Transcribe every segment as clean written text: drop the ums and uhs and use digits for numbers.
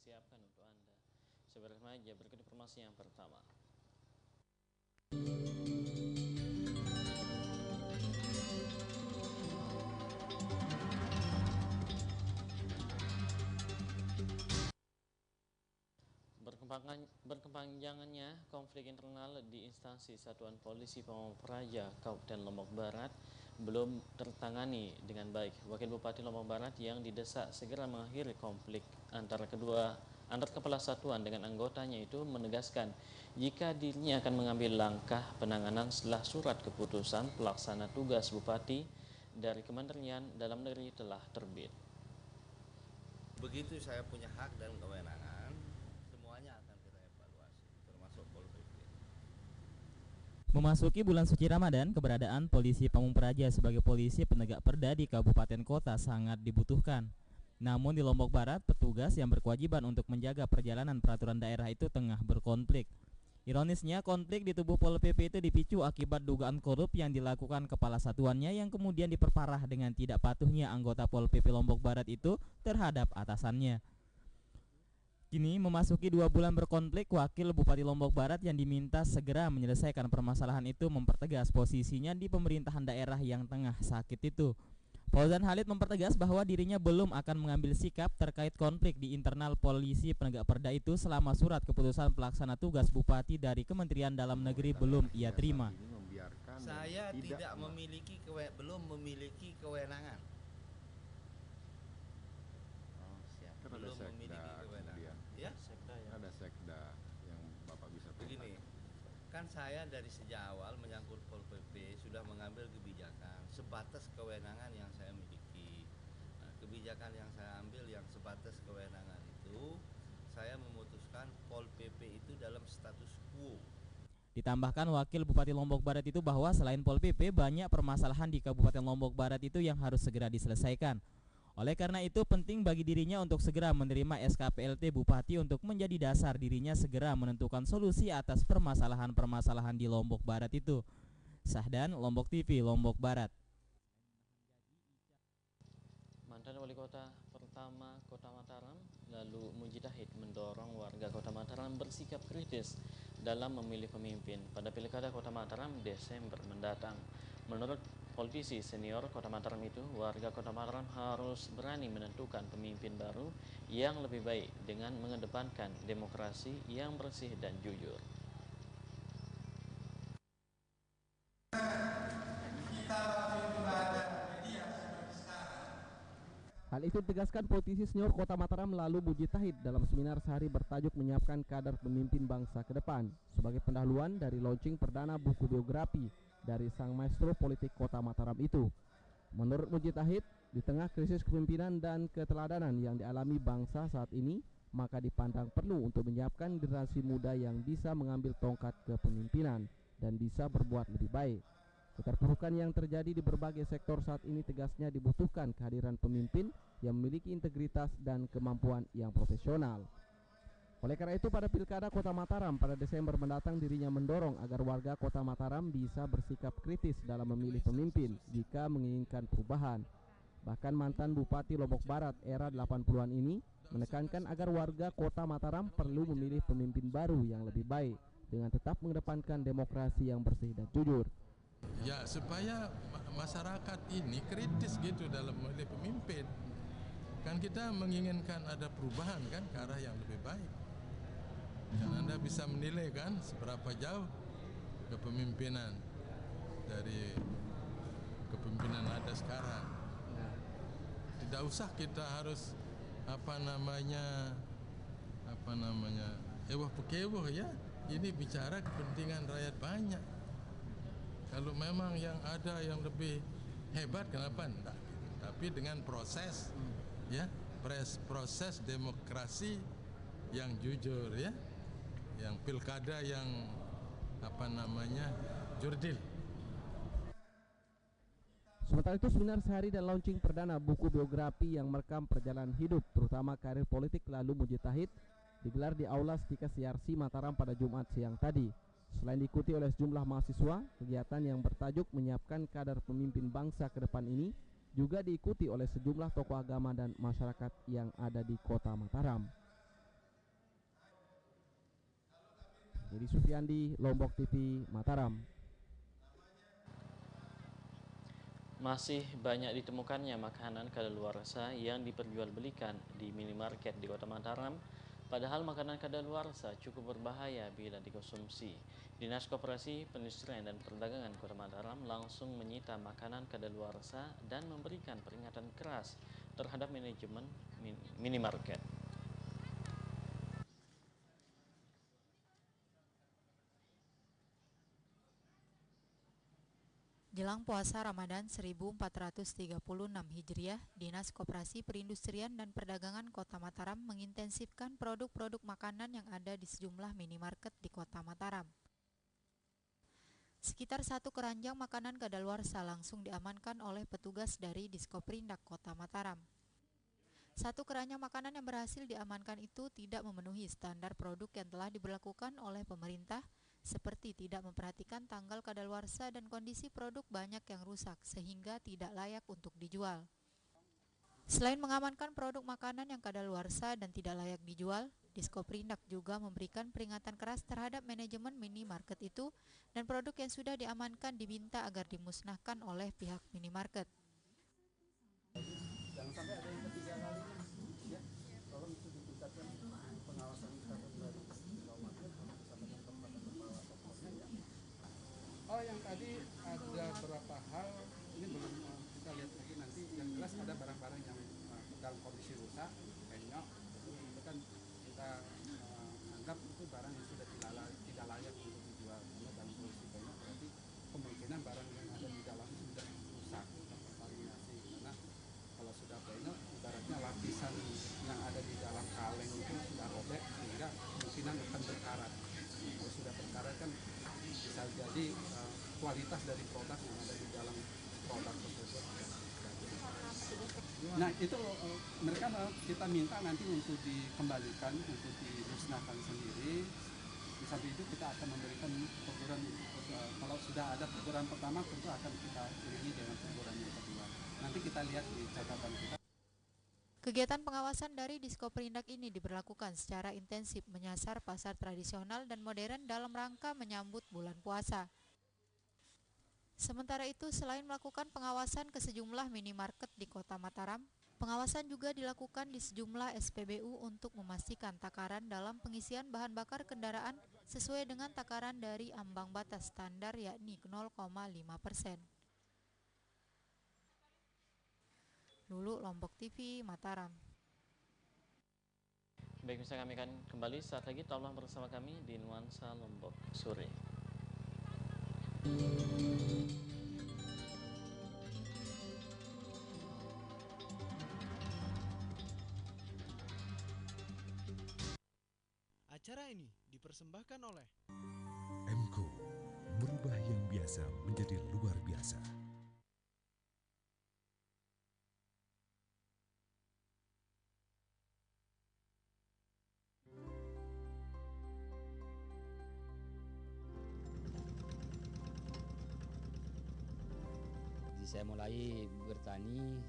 Siapkan untuk Anda. Sebagai remaja, berikut informasi yang pertama. Berkepanjangannya konflik internal di instansi Satuan Polisi Pamong Praja Kabupaten Lombok Barat belum tertangani dengan baik. Wakil Bupati Lombok Barat yang didesak segera mengakhiri konflik antar kepala satuan dengan anggotanya itu menegaskan jika dirinya akan mengambil langkah penanganan setelah surat keputusan pelaksana tugas Bupati dari Kementerian Dalam Negeri telah terbit. Begitu saya punya hak dan kewenangan, semuanya akan kita evaluasi, termasuk Pol PP. Memasuki bulan suci Ramadan, keberadaan Polisi Pamong Praja sebagai polisi penegak perda di kabupaten kota sangat dibutuhkan. Namun di Lombok Barat, petugas yang berkewajiban untuk menjaga perjalanan peraturan daerah itu tengah berkonflik. Ironisnya, konflik di tubuh Pol PP itu dipicu akibat dugaan korup yang dilakukan kepala satuannya yang kemudian diperparah dengan tidak patuhnya anggota Pol PP Lombok Barat itu terhadap atasannya. Kini memasuki 2 bulan berkonflik, Wakil Bupati Lombok Barat yang diminta segera menyelesaikan permasalahan itu mempertegas posisinya di pemerintahan daerah yang tengah sakit itu. Fauzan Halid mempertegas bahwa dirinya belum akan mengambil sikap terkait konflik di internal polisi penegak perda itu selama surat keputusan pelaksana tugas Bupati dari Kementerian Dalam Negeri belum ia terima. Saya belum memiliki kewenangan. Kan ada sekda, kemudian Ya? ada sekda yang Bapak bisa Begini, kan saya dari sejak awal menyangkut Pol PP sudah mengambil kebijakan sebatas kewenangan yang saya miliki. Nah, kebijakan yang saya ambil yang sebatas kewenangan itu, saya memutuskan Pol PP itu dalam status quo. Ditambahkan Wakil Bupati Lombok Barat itu bahwa selain Pol PP, banyak permasalahan di Kabupaten Lombok Barat itu yang harus segera diselesaikan. Oleh karena itu penting bagi dirinya untuk segera menerima SKPLT Bupati untuk menjadi dasar dirinya segera menentukan solusi atas permasalahan-permasalahan di Lombok Barat itu. Sahdan, Lombok TV, Lombok Barat. Mantan Wali Kota pertama Kota Mataram, lalu Mujitahid mendorong warga Kota Mataram bersikap kritis dalam memilih pemimpin pada Pilkada Kota Mataram Desember mendatang. Menurut politisi senior Kota Mataram itu, warga Kota Mataram harus berani menentukan pemimpin baru yang lebih baik dengan mengedepankan demokrasi yang bersih dan jujur. Hal itu ditegaskan politisi senior Kota Mataram lalu Mujitahid dalam seminar sehari bertajuk menyiapkan kader pemimpin bangsa ke depan sebagai pendahuluan dari launching perdana buku biografi dari sang maestro politik Kota Mataram itu. Menurut Mujitahid, di tengah krisis kepemimpinan dan keteladanan yang dialami bangsa saat ini, maka dipandang perlu untuk menyiapkan generasi muda yang bisa mengambil tongkat kepemimpinan dan bisa berbuat lebih baik. Keterpurukan yang terjadi di berbagai sektor saat ini tegasnya dibutuhkan kehadiran pemimpin yang memiliki integritas dan kemampuan yang profesional. Oleh karena itu pada Pilkada Kota Mataram pada Desember mendatang dirinya mendorong agar warga Kota Mataram bisa bersikap kritis dalam memilih pemimpin jika menginginkan perubahan. Bahkan mantan Bupati Lombok Barat era 80-an ini menekankan agar warga Kota Mataram perlu memilih pemimpin baru yang lebih baik dengan tetap mengedepankan demokrasi yang bersih dan jujur. Ya, supaya masyarakat ini kritis gitu dalam memilih pemimpin. Kan kita menginginkan ada perubahan kan ke arah yang lebih baik. Dan Anda bisa menilai kan seberapa jauh kepemimpinan dari kepemimpinan ada sekarang. Tidak usah kita harus ewah-pekewah ya. Ini bicara kepentingan rakyat banyak. Kalau memang yang ada yang lebih hebat, kenapa enggak? Tapi dengan proses, ya, proses demokrasi yang jujur ya, yang pilkada yang jurdil. Sementara itu, seminar sehari dan launching perdana buku biografi yang merekam perjalanan hidup terutama karir politik Lalu Mujitahid digelar di Aula Stika Siarsi Mataram pada Jumat siang tadi. Selain diikuti oleh sejumlah mahasiswa, kegiatan yang bertajuk menyiapkan kadar pemimpin bangsa ke depan ini juga diikuti oleh sejumlah tokoh agama dan masyarakat yang ada di Kota Mataram. Jadi Sufiandi, Lombok TV, Mataram. Masih banyak ditemukannya makanan kadaluarsa yang diperjualbelikan di minimarket di Kota Mataram. Padahal makanan kadaluarsa cukup berbahaya bila dikonsumsi. Dinas Koperasi Perindustrian dan Perdagangan Kota Mataram langsung menyita makanan kadaluarsa dan memberikan peringatan keras terhadap manajemen minimarket. Jelang puasa Ramadan 1436 Hijriah, Dinas Koperasi Perindustrian dan Perdagangan Kota Mataram mengintensifkan produk-produk makanan yang ada di sejumlah minimarket di Kota Mataram. Sekitar 1 keranjang makanan kadaluarsa langsung diamankan oleh petugas dari Diskoperindak Kota Mataram. 1 keranjang makanan yang berhasil diamankan itu tidak memenuhi standar produk yang telah diberlakukan oleh pemerintah, seperti tidak memperhatikan tanggal kadaluarsa dan kondisi produk banyak yang rusak sehingga tidak layak untuk dijual. Selain mengamankan produk makanan yang kadaluarsa dan tidak layak dijual, Diskoperindak juga memberikan peringatan keras terhadap manajemen minimarket itu dan produk yang sudah diamankan diminta agar dimusnahkan oleh pihak minimarket. Jangan sampai ada yang ketiga kalinya, ya. Tolong itu ditingkatkan pengawasan kita dari minimarket bersama dengan tempat dan kepala tokonya, ya. Oh, yang tadi ada beberapa hal, ini belum kita lihat lagi nanti. Yang jelas ada barang-barang yang dalam kondisi rusak, penyok, itu kan kita anggap itu barang yang sudah tidak layak untuk dijual. Karena dalam kondisi penyok berarti kemungkinan barang yang ada di dalam sudah rusak, terkontaminasi. Karena kalau sudah penyok, ibaratnya lapisan yang ada di dalam kaleng itu sudah robek sehingga kemungkinan akan berkarat. Kalau sudah berkarat kan bisa jadi kualitas dari produk yang ada di dalam produk tersebut. Nah itu mereka kita minta nanti untuk dikembalikan, untuk dimusnahkan sendiri. Di samping itu kita akan memberikan teguran. Kalau sudah ada teguran pertama, tentu akan kita iringi dengan teguran yang kedua. Nanti kita lihat di catatan kita. Kegiatan pengawasan dari Diskoperindak ini diberlakukan secara intensif menyasar pasar tradisional dan modern dalam rangka menyambut bulan puasa. Sementara itu, selain melakukan pengawasan ke sejumlah minimarket di Kota Mataram, pengawasan juga dilakukan di sejumlah SPBU untuk memastikan takaran dalam pengisian bahan bakar kendaraan sesuai dengan takaran dari ambang batas standar yakni 0,5%. Lulu, Lombok TV, Mataram. Baik, bisa kami akan kembali saat lagi. Tolong bersama kami di Nuansa Lombok Sore. Acara ini dipersembahkan oleh M.Co, merubah yang biasa menjadi luar biasa. Saya mulai bertani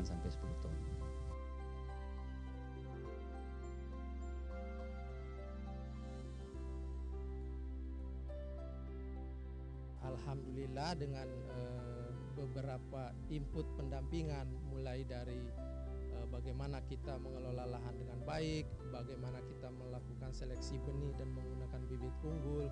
sampai 10 ton. Alhamdulillah dengan beberapa input pendampingan mulai dari bagaimana kita mengelola lahan dengan baik, bagaimana kita melakukan seleksi benih dan menggunakan bibit unggul,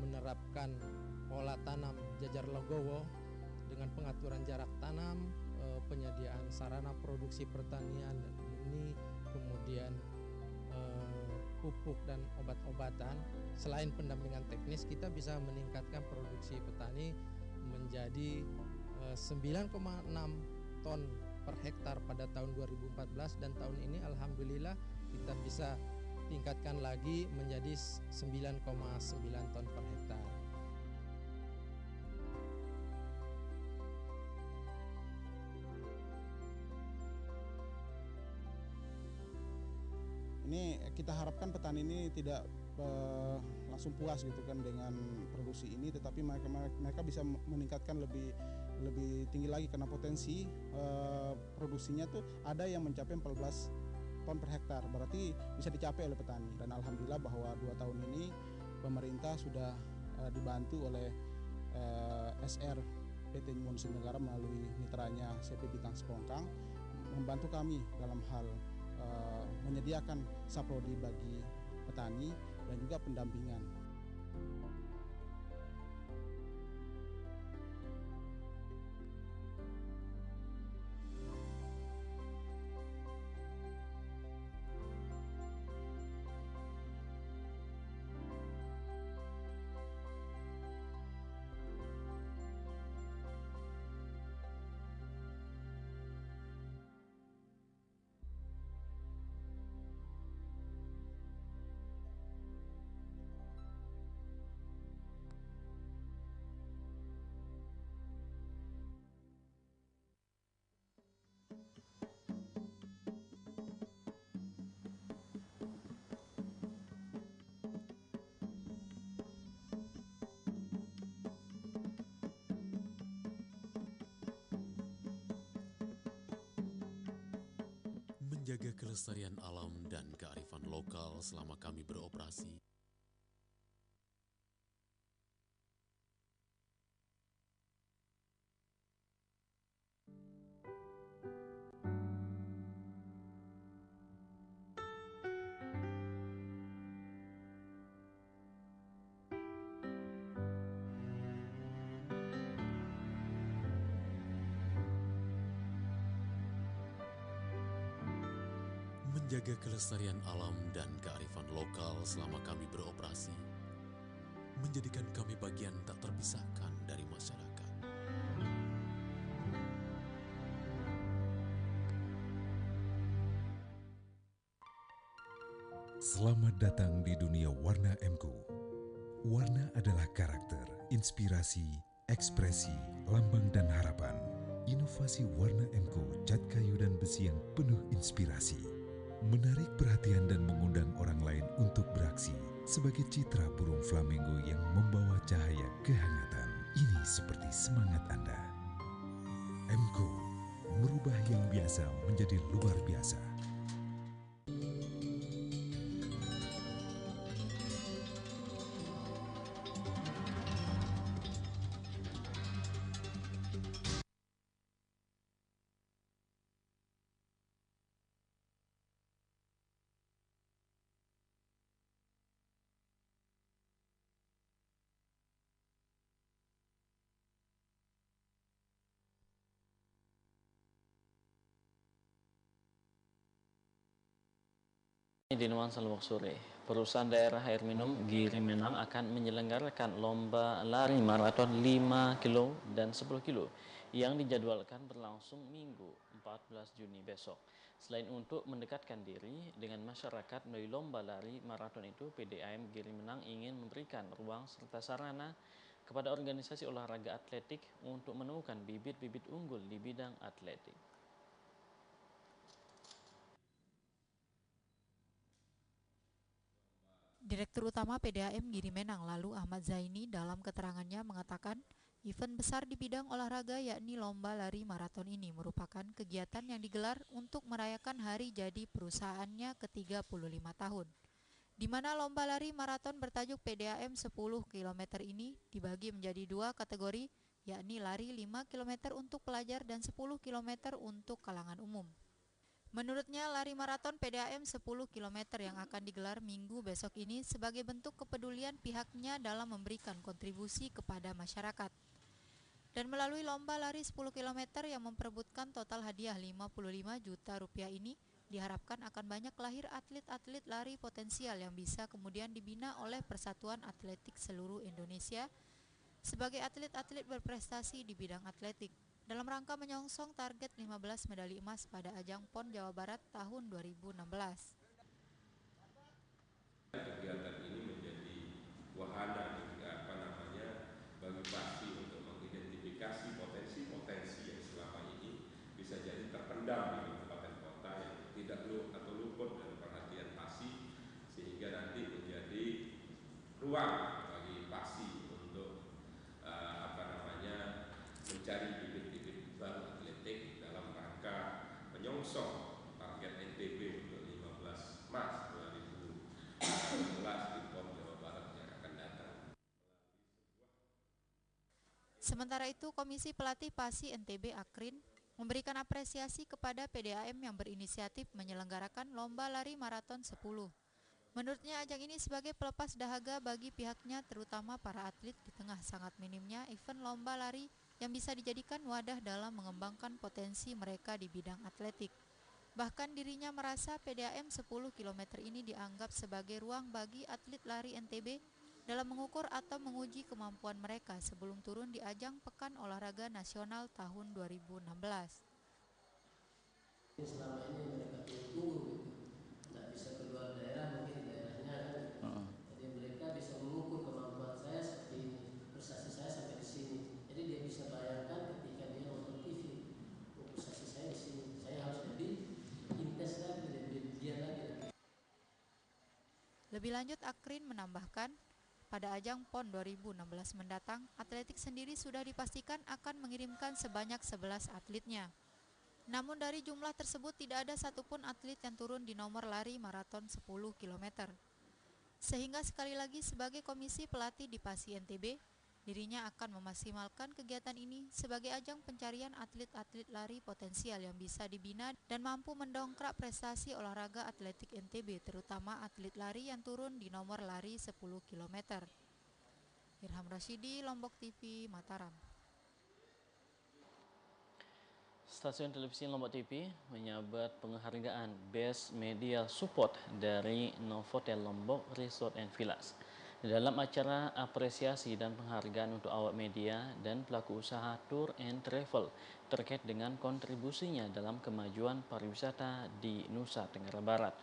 menerapkan pola tanam jajar legowo dengan pengaturan jarak tanam, penyediaan sarana produksi pertanian dan benih, kemudian pupuk dan obat-obatan, selain pendampingan teknis, kita bisa meningkatkan produksi petani menjadi 9,6 ton per hektar pada tahun 2014, dan tahun ini alhamdulillah kita bisa tingkatkan lagi menjadi 9,9 ton per hektar. Ini kita harapkan petani ini tidak langsung puas gitu kan dengan produksi ini, tetapi mereka bisa meningkatkan lebih tinggi lagi karena potensi produksinya tuh ada yang mencapai 14 ton per hektar, berarti bisa dicapai oleh petani. Dan alhamdulillah bahwa 2 tahun ini pemerintah sudah dibantu oleh SR PT Nyuwun Negara melalui mitranya CP Bintang Sekongkang membantu kami dalam hal menyediakan saprodi bagi petani dan juga pendampingan. Menjaga kelestarian alam dan kearifan lokal selama kami beroperasi. Menjaga kelestarian alam dan kearifan lokal selama kami beroperasi, menjadikan kami bagian tak terpisahkan dari masyarakat. Selamat datang di dunia warna MKU. Warna adalah karakter, inspirasi, ekspresi, lambang dan harapan. Inovasi warna MKU cat kayu dan besi yang penuh inspirasi, menarik perhatian dan mengundang orang lain untuk beraksi sebagai citra burung flamingo yang membawa cahaya kehangatan. Ini seperti semangat Anda. MKU, merubah yang biasa menjadi luar biasa. Di nuansa Lombok Sore, perusahaan daerah air minum Giri Menang akan menyelenggarakan lomba lari maraton 5 kilo dan 10 kilo yang dijadwalkan berlangsung Minggu 14 Juni besok. Selain untuk mendekatkan diri dengan masyarakat melalui lomba lari maraton itu, PDAM Giri Menang ingin memberikan ruang serta sarana kepada organisasi olahraga atletik untuk menemukan bibit-bibit unggul di bidang atletik. Direktur Utama PDAM Giri Menang lalu Ahmad Zaini dalam keterangannya mengatakan event besar di bidang olahraga yakni lomba lari maraton ini merupakan kegiatan yang digelar untuk merayakan hari jadi perusahaannya ke-35 tahun. Di mana lomba lari maraton bertajuk PDAM 10 km ini dibagi menjadi 2 kategori, yakni lari 5 km untuk pelajar dan 10 km untuk kalangan umum. Menurutnya, lari maraton PDAM 10 km yang akan digelar Minggu besok ini sebagai bentuk kepedulian pihaknya dalam memberikan kontribusi kepada masyarakat. Dan melalui lomba lari 10 km yang memperebutkan total hadiah 55 juta rupiah ini, Diharapkan akan banyak lahir atlet-atlet lari potensial yang bisa kemudian dibina oleh Persatuan Atletik seluruh Indonesia sebagai atlet-atlet berprestasi di bidang atletik dalam rangka menyongsong target 15 medali emas pada ajang PON Jawa Barat tahun 2016. Kegiatan ini menjadi wahana bagi PASI untuk mengidentifikasi potensi-potensi yang selama ini bisa jadi terpendam di kabupaten kota yang tidak luput dari perhatian PASI, sehingga nanti menjadi ruang bagi PASI untuk mencari bibit-bibit baru atletik dalam rangka menyongsong target NTB untuk 15 Maret 2016 di PON Jawa Barat yang akan datang. Sementara itu, Komisi Pelatih PASI NTB Akrin memberikan apresiasi kepada PDAM yang berinisiatif menyelenggarakan lomba lari maraton 10. Menurutnya ajang ini sebagai pelepas dahaga bagi pihaknya, terutama para atlet di tengah sangat minimnya event lomba lari yang bisa dijadikan wadah dalam mengembangkan potensi mereka di bidang atletik. Bahkan dirinya merasa PDAM 10 km ini dianggap sebagai ruang bagi atlet lari NTB dalam mengukur atau menguji kemampuan mereka sebelum turun di ajang Pekan Olahraga Nasional tahun 2016. Selama ini mereka tunggu, nggak bisa keluar daerah, mungkin daerahnya kan. Jadi mereka bisa mengukur kemampuan saya seperti ini, prestasi saya sampai di sini. Jadi dia bisa bayangkan ketika dia nonton TV, prestasi saya di sini, saya harus lebih intens lagi, lebih giat lagi. Lebih lanjut, Akrin menambahkan, pada ajang PON 2016 mendatang, atletik sendiri sudah dipastikan akan mengirimkan sebanyak 11 atletnya. Namun dari jumlah tersebut tidak ada satupun atlet yang turun di nomor lari maraton 10 km. Sehingga sekali lagi sebagai komisi pelatih di PASI NTB, dirinya akan memaksimalkan kegiatan ini sebagai ajang pencarian atlet-atlet lari potensial yang bisa dibina dan mampu mendongkrak prestasi olahraga atletik NTB, terutama atlet lari yang turun di nomor lari 10 km. Irham Rashidi, Lombok TV, Mataram. Stasiun televisi Lombok TV menyabet penghargaan Best Media Support dari Novotel Lombok Resort and Villas. Dalam acara apresiasi dan penghargaan untuk awak media dan pelaku usaha tour and travel terkait dengan kontribusinya dalam kemajuan pariwisata di Nusa Tenggara Barat.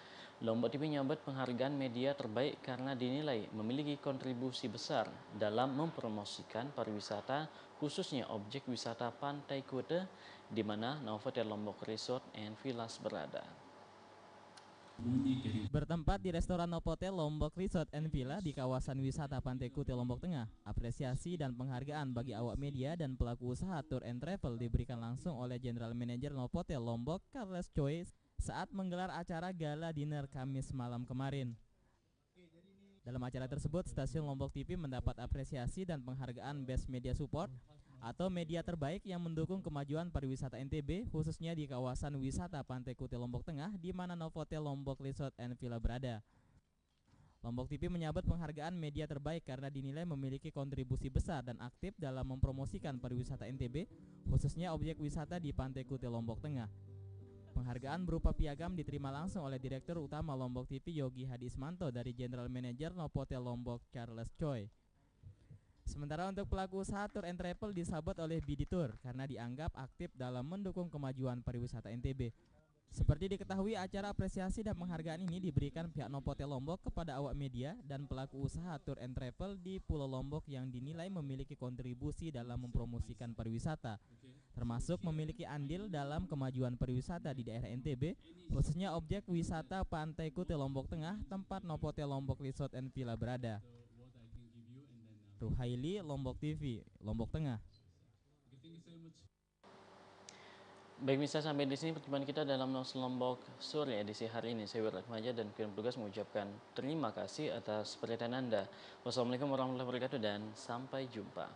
Lombok TV menyabet penghargaan media terbaik karena dinilai memiliki kontribusi besar dalam mempromosikan pariwisata, khususnya objek wisata Pantai Kuta, di mana Novotel Lombok Resort and Villas berada. Bertempat di restoran Novotel Lombok Resort and Villa di kawasan wisata Pantai Kuta Lombok Tengah, apresiasi dan penghargaan bagi awak media dan pelaku usaha tour and travel diberikan langsung oleh General Manager Novotel Lombok Charles Choi saat menggelar acara gala dinner Kamis malam kemarin. Dalam acara tersebut, stasiun Lombok TV mendapat apresiasi dan penghargaan Best Media Support atau media terbaik yang mendukung kemajuan pariwisata NTB, khususnya di kawasan wisata Pantai Kuta Lombok Tengah, di mana Novotel Lombok Resort and Villa berada. Lombok TV menyabet penghargaan media terbaik karena dinilai memiliki kontribusi besar dan aktif dalam mempromosikan pariwisata NTB, khususnya objek wisata di Pantai Kuta Lombok Tengah. Penghargaan berupa piagam diterima langsung oleh Direktur Utama Lombok TV Yogi Hadi Ismanto dari General Manager Novotel Lombok Charles Choi. Sementara untuk pelaku usaha tour and travel disabot oleh BD Tour karena dianggap aktif dalam mendukung kemajuan pariwisata NTB. Seperti diketahui, acara apresiasi dan penghargaan ini diberikan pihak Novotel Lombok kepada awak media dan pelaku usaha tour and travel di Pulau Lombok yang dinilai memiliki kontribusi dalam mempromosikan pariwisata, termasuk memiliki andil dalam kemajuan pariwisata di daerah NTB, khususnya objek wisata Pantai Kuta Lombok Tengah, tempat Novotel Lombok Resort and Villa berada. Ruhaili, Lombok TV, Lombok Tengah. Baik, bisa sampai di sini perjumpaan kita dalam Nos Lombok Sore edisi hari ini. Saya Wirratmaja dan tim petugas mengucapkan terima kasih atas perhatian Anda. Wassalamualaikum warahmatullahi wabarakatuh dan sampai jumpa.